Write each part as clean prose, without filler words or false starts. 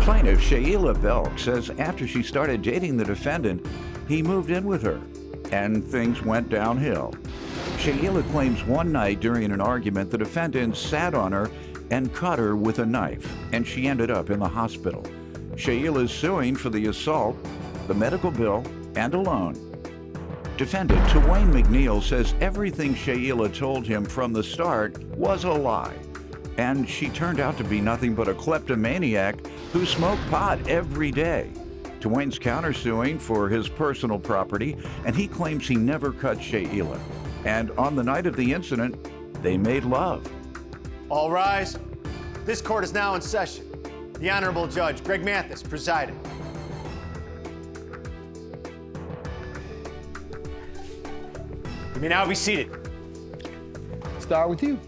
Plaintiff Shaila Belk says after she started dating the defendant, he moved in with her, and things went downhill. Shaila claims one night during an argument, the defendant sat on her and cut her with a knife, and she ended up in the hospital. Shaila is suing for the assault, the medical bill, and a loan. Defendant Twain McNeil says everything Shaila told him from the start was a lie, and she turned out to be nothing but a kleptomaniac who smoked pot every day. Twain's countersuing for his personal property, and he claims he never cut Shaila. And on the night of the incident, they made love. All rise. This court is now in session. The Honorable Judge Greg Mathis presiding. You may now be seated. Start with you.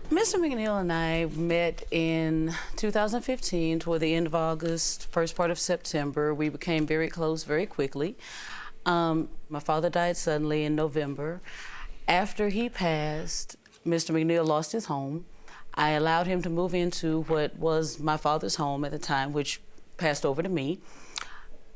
Mr. McNeil and I met in 2015 toward the end of August, first part of September. We became very close very quickly. My father died suddenly in November. After he passed, Mr. McNeil lost his home. I allowed him to move into what was my father's home at the time, which passed over to me.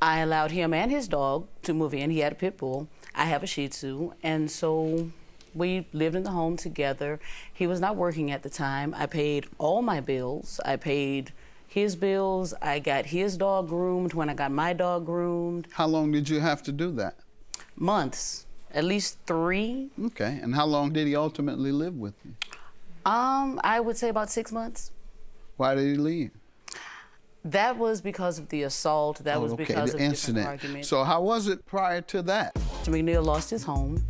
I allowed him and his dog to move in. He had a pit bull. I have a Shih Tzu, and so we lived in the home together. He was not working at the time. I paid all my bills. I paid his bills. I got his dog groomed when I got my dog groomed. How long did you have to do that? Months, at least 3. Okay, and how long did he ultimately live with you? I would say about 6 months. Why did he leave? That was because of the assault. That was because of the incident. Argument. So how was it prior to that? Mr. McNeil lost his home.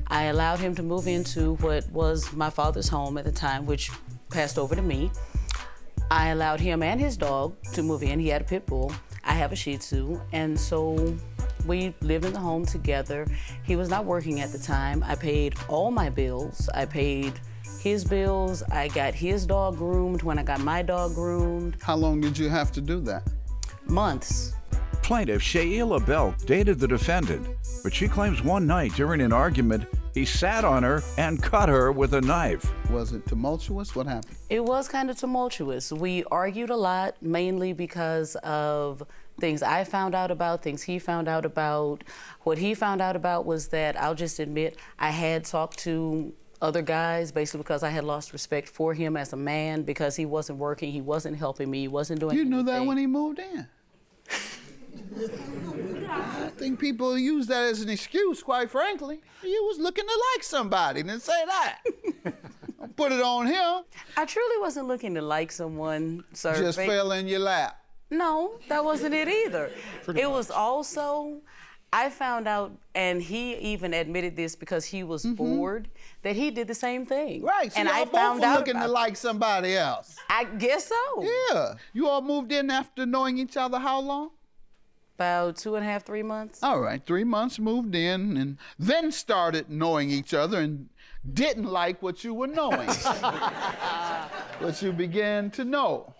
I allowed him to move into what was my father's home at the time, which passed over to me. I allowed him and his dog to move in. He had a pit bull. I have a Shih Tzu, and so we lived in the home together. He was not working at the time. I paid all my bills. I paid his bills. I got his dog groomed when I got my dog groomed. How long did you have to do that? Months. Plaintiff Shaila Belk dated the defendant, but she claims one night during an argument, he sat on her and cut her with a knife. Was it tumultuous? What happened? It was kind of tumultuous. We argued a lot, mainly because of things I found out about, things he found out about. What he found out about was that, I'll just admit, I had talked to other guys, basically because I had lost respect for him as a man, because he wasn't working, he wasn't helping me, he wasn't doing anything. You knew that when he moved in. I think people use that as an excuse, quite frankly. You was looking to like somebody, then say that. Don't put it on him. I truly wasn't looking to like someone, sir. Just fell in your lap. No, that wasn't it either. It was also, I found out, and he even admitted this because he was bored, that he did the same thing. Right, so and y'all I both found were out looking to like somebody else. I guess so. Yeah. You all moved in after knowing each other how long? About 2.5, 3 months. All right, 3 months, moved in, and then started knowing each other and didn't like what you were knowing. What you began to know.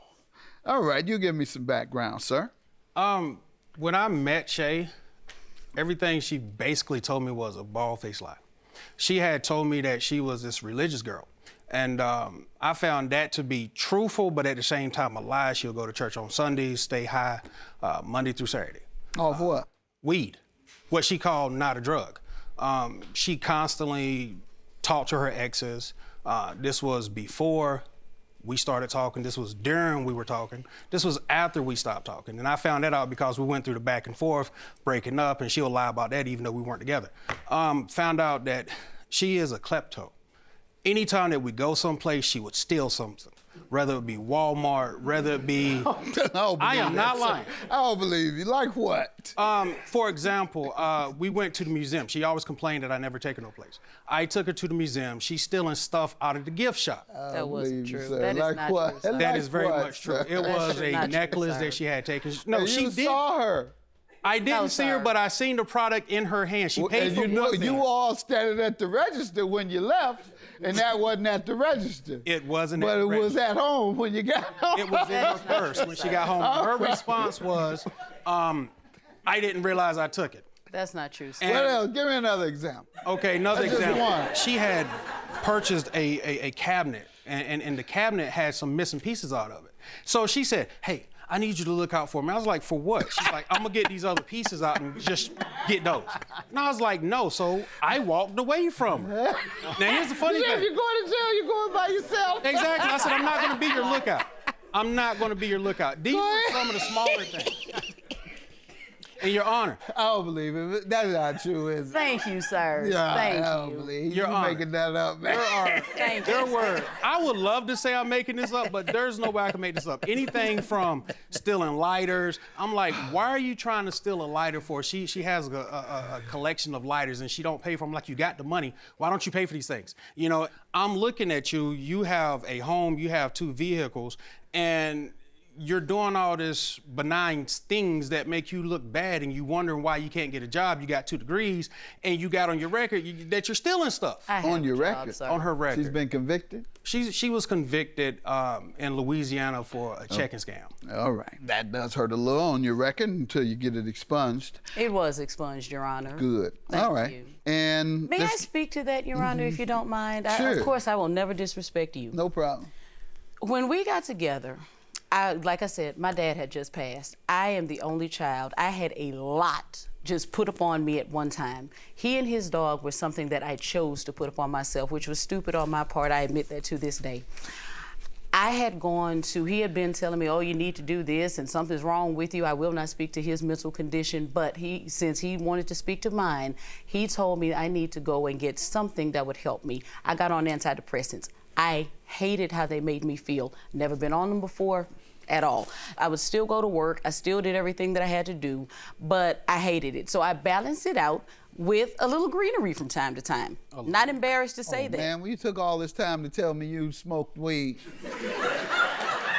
All right, you give me some background, sir. When I met Shay, everything she basically told me was a bald-faced lie. She had told me that she was this religious girl. And I found that to be truthful, but at the same time a lie. She'll go to church on Sundays, stay high, Monday through Saturday. Off what? Weed, what she called not a drug. She constantly talked to her exes. This was before we started talking. This was during we were talking. This was after we stopped talking. And I found that out because we went through the back and forth, breaking up, and she'll lie about that even though we weren't together. Found out that she is a klepto. Anytime that we go someplace, she would steal something. Whether it be Walmart, whether it be... I am not lying. I don't believe you. Like what? For example, we went to the museum. She always complained that I never take her no place. I took her to the museum. She's stealing stuff out of the gift shop. That wasn't true. Sir. That is like not what? true, sir. That is very what, much true. sir? It was a not true, necklace sir. that she had taken. No, And she you did. saw her. I didn't No, see her, sir. but I seen the product in her hand. She paid And for you know, what's in you it. all standing at the register when you left, and that wasn't at the register. It wasn't But at it the was register. at home when you got home. It was in her purse when she got home. Her response was, I didn't realize I took it. That's not true, sir. And- What else? Give me another example. Okay, another That's just example. one. She had purchased a cabinet, and the cabinet had some missing pieces out of it. So she said, hey, I need you to look out for me. I was like, for what? She's like, I'm gonna get these other pieces out and just get those. And I was like, no. So I walked away from her. Now here's the funny thing. If you're going to jail, you're going by yourself. Exactly. I said, I'm not gonna be your lookout. I'm not gonna be your lookout. These are some of the smaller things. And Your Honor. I don't believe it. That's not true, is it? Thank you, sir. Yeah, Thank I don't you. believe Your you Honor. making that up, man. Thank There you. were, I would love to say I'm making this up, but there's no way I can make this up. Anything from stealing lighters. I'm like, why are you trying to steal a lighter for? She has a collection of lighters and she don't pay for them. Like, you got the money. Why don't you pay for these things? You know, I'm looking at you. You have a home. You have 2 vehicles. And you're doing all this benign things that make you look bad, and you wondering why you can't get a job. You got 2 degrees, and you got on your record that you're stealing stuff. I have On your a job, record? sir. On her record. She's been convicted? She was convicted in Louisiana for a checking scam. All right. That does hurt a little on your record until you get it expunged. It was expunged, Your Honor. Good. Thank All right. you. And May I this- speak to that, Your Honor, if you don't mind? Sure. Of course, I will never disrespect you. No problem. When we got together, like I said, my dad had just passed. I am the only child. I had a lot just put upon me at one time. He and his dog were something that I chose to put upon myself, which was stupid on my part. I admit that to this day. He had been telling me, oh, you need to do this and something's wrong with you. I will not speak to his mental condition, but since he wanted to speak to mine, he told me I need to go and get something that would help me. I got on antidepressants. I hated how they made me feel. Never been on them before at all. I would still go to work. I still did everything that I had to do, but I hated it. So I balanced it out with a little greenery from time to time. Not embarrassed to say that. Man, when you took all this time to tell me you smoked weed.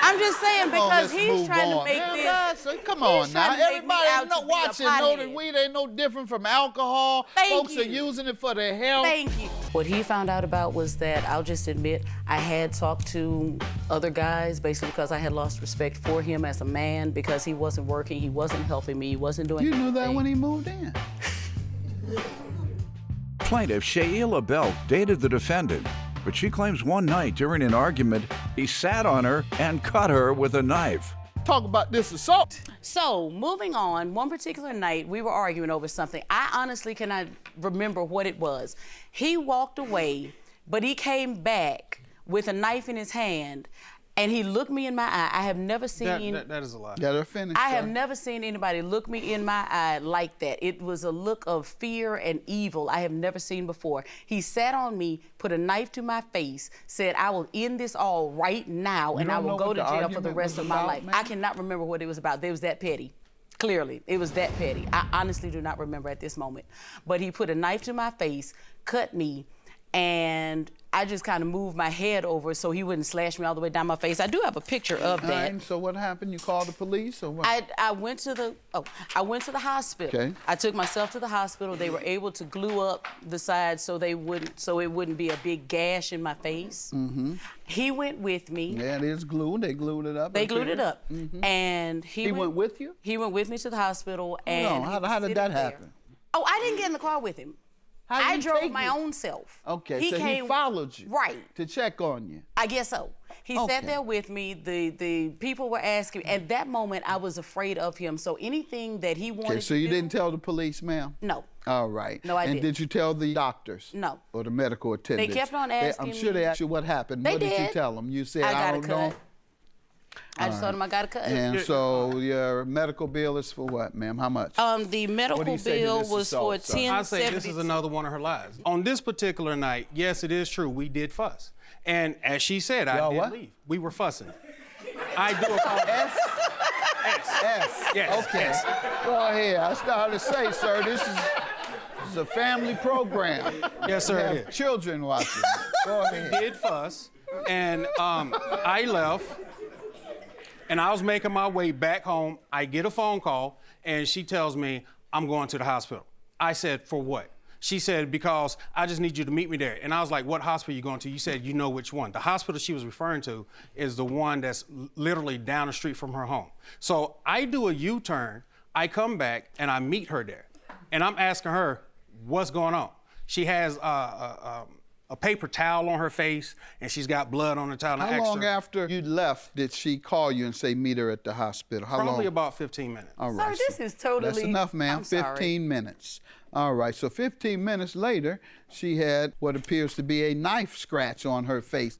I'm just saying Come on, because let's he's move trying to on. make Man, this. guys, come on he's now. trying to make me Everybody out to be a watching know that pothead. weed ain't no different from alcohol. Thank Folks are you. using it for their health. Thank you. What he found out about was that, I'll just admit, I had talked to other guys basically because I had lost respect for him as a man because he wasn't working, he wasn't helping me, he wasn't doing You anything. knew that when he moved in. Plaintiff Shaila Belk dated the defendant, but she claims one night during an argument, he sat on her and cut her with a knife. Talk about this assault. So, moving on, one particular night, we were arguing over something. I honestly cannot remember what it was. He walked away, but he came back with a knife in his hand, and he looked me in my eye. I have never seen... That is a lie. Got her finished. I have sir. never seen anybody look me in my eye like that. It was a look of fear and evil I have never seen before. He sat on me, put a knife to my face, said, I will end this all right now, and I don't will know go what to the jail for argument the rest was of my about, life. man? I cannot remember what it was about. It was that petty. Clearly, it was that petty. I honestly do not remember at this moment. But he put a knife to my face, cut me, and I just kind of moved my head over so he wouldn't slash me all the way down my face. I do have a picture of All that. right, so what happened? You called the police or what? I went to the hospital. Okay. I took myself to the hospital. They were able to glue up the sides so it wouldn't be a big gash in my face. Mm-hmm. He went with me. Yeah, it is glue. They glued it up. They up glued there. it up. And He went with you? He went with me to the hospital. Hold And on, he how was did that sitting there. happen? Oh, I didn't get in the car with him. How did I he drove take my you? own self. Okay, so he followed you. Right. To check on you. I guess so. He Okay. sat there with me. The people were asking. At that moment, I was afraid of him. So anything that he wanted Okay, so to you do, didn't tell the police, ma'am? No. All right. No, I And didn't. did you tell the doctors? No. Or the medical attendants? kept on asking I'm sure they me. asked you what happened. They What did you did. tell them? You said, I got a don't know. cut. I just told him I got a cut. And so your medical bill is for what, ma'am? How much? The What do medical you say to bill this was for assault, sir? I say this is $10.70. another one of her lies. On this particular night, yes, it is true, we did fuss. And as she said, I Y'all did what? leave. We were fussing. I do apologize. S. Yes, Okay. yes. Go ahead. I started to say, sir, this is a family program. Yes, sir, We it have is. children watching. Go ahead. Did fuss, and I left, and I was making my way back home. I get a phone call, and she tells me, I'm going to the hospital. I said, for what? She said, because I just need you to meet me there. And I was like, what hospital are you going to? You said, you know which one. The hospital she was referring to is the one that's literally down the street from her home. So I do a U-turn, I come back, and I meet her there. And I'm asking her, what's going on? She has a a paper towel on her face, and she's got blood on the towel. How long after you left did she call you and say meet her at the hospital? How Probably long? about 15 minutes. All right. Sir, this is totally... That's enough, ma'am. I'm sorry. 15 minutes. All right, so 15 minutes later, she had what appears to be a knife scratch on her face.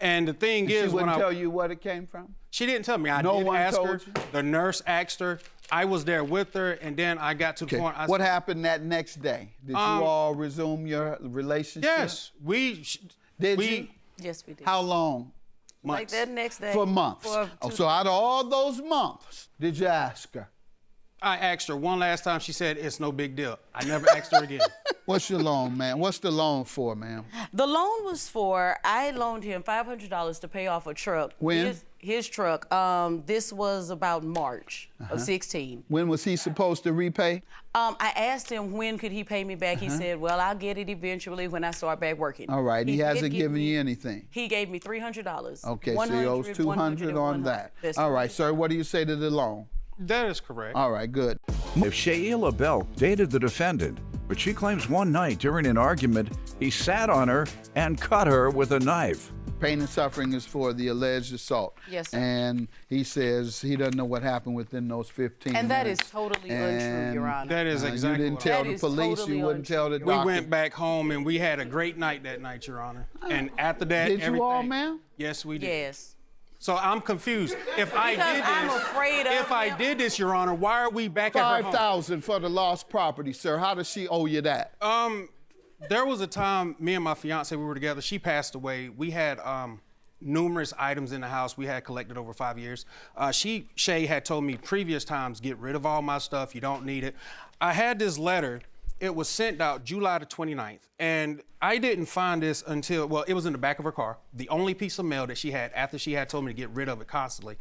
And the thing And is, she when wouldn't tell you what it came from? She didn't tell me. I No did one ask told her. you? The nurse asked her. I was there with her, and then I got to the Okay. point. What happened that next day? Did you all resume your relationship? Yes, Did you? Yes, we did. How long? Like months. that next day. For months. So out of all those months, did you ask her? I asked her one last time. She said, it's no big deal. I never asked her again. What's your loan, ma'am? What's the loan for, ma'am? The loan was for, I loaned him $500 to pay off a truck. When? His truck. This was about March of 16. When was he supposed to repay? I asked him when could he pay me back. He said, well, I'll get it eventually when I start back working. All right, he hasn't did give given me- you anything. He gave me $300. Okay, so he owes 200 on that. All right, sir, what do you say to the loan? That is correct. All right, good. If Shaila Belk dated the defendant, but she claims one night during an argument, he sat on her and cut her with a knife. Pain and suffering is for the alleged assault. Yes, sir. And he says he doesn't know what happened within those 15 minutes. And that is totally untrue, Your Honor. That is exactly You didn't what tell That the is police, totally you wouldn't tell the We doctor. went back home, and we had a great night that night, Your Honor. And after that, Did you everything. all, ma'am? Yes, we did. Yes. So I'm confused. If I Because did I'm this, afraid of if I him. did this, Your Honor, why are we back at her home? $5,000 for the lost property, sir. How does she owe you that? There was a time me and my fiance, we were together. She passed away. We had numerous items in the house we had collected over 5 years. Shay had told me previous times, get rid of all my stuff. You don't need it. I had this letter. It was sent out July the 29th. And I didn't find this until, well, it was in the back of her car. The only piece of mail that she had after she had told me to get rid of it constantly.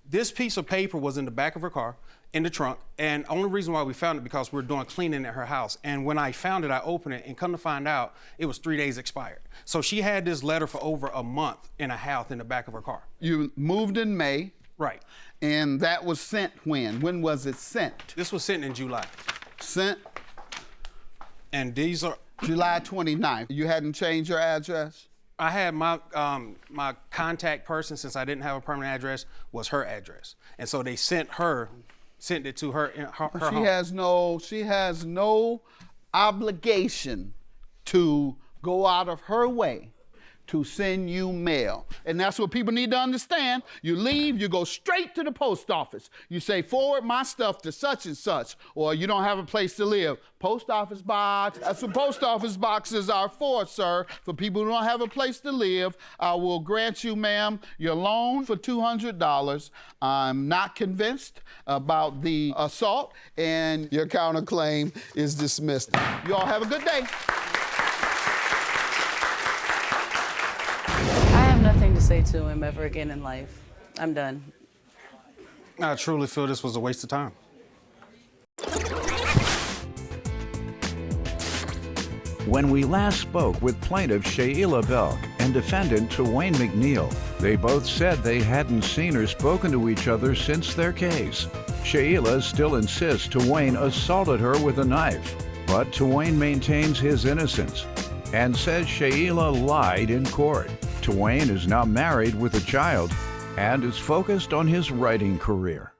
This piece of paper was in the back of her car, in the trunk, and only reason why we found it because we were doing cleaning at her house. And when I found it, I opened it, and come to find out, it was 3 days expired. So she had this letter for over a month and a half in the back of her car. You moved in May. Right. And that was sent when? When was it sent? This was sent in July. Sent And these are, July 29th. You hadn't changed your address? I had my my contact person, since I didn't have a permanent address, was her address. And so they sent it to her home. She has no obligation to go out of her way to send you mail. And that's what people need to understand. You leave, you go straight to the post office. You say, forward my stuff to such and such, or you don't have a place to live. Post office box. That's what post office boxes are for, sir. For people who don't have a place to live, I will grant you, ma'am, your loan for $200. I'm not convinced about the assault, and your counterclaim is dismissed. You all have a good day. I have nothing to say to him ever again in life. I'm done. I truly feel this was a waste of time. When we last spoke with plaintiff Shaila Belk and defendant Twain McNeil, they both said they hadn't seen or spoken to each other since their case. Shaila still insists Twain assaulted her with a knife, but Twain maintains his innocence and says Shaila lied in court. Twain is now married with a child and is focused on his writing career.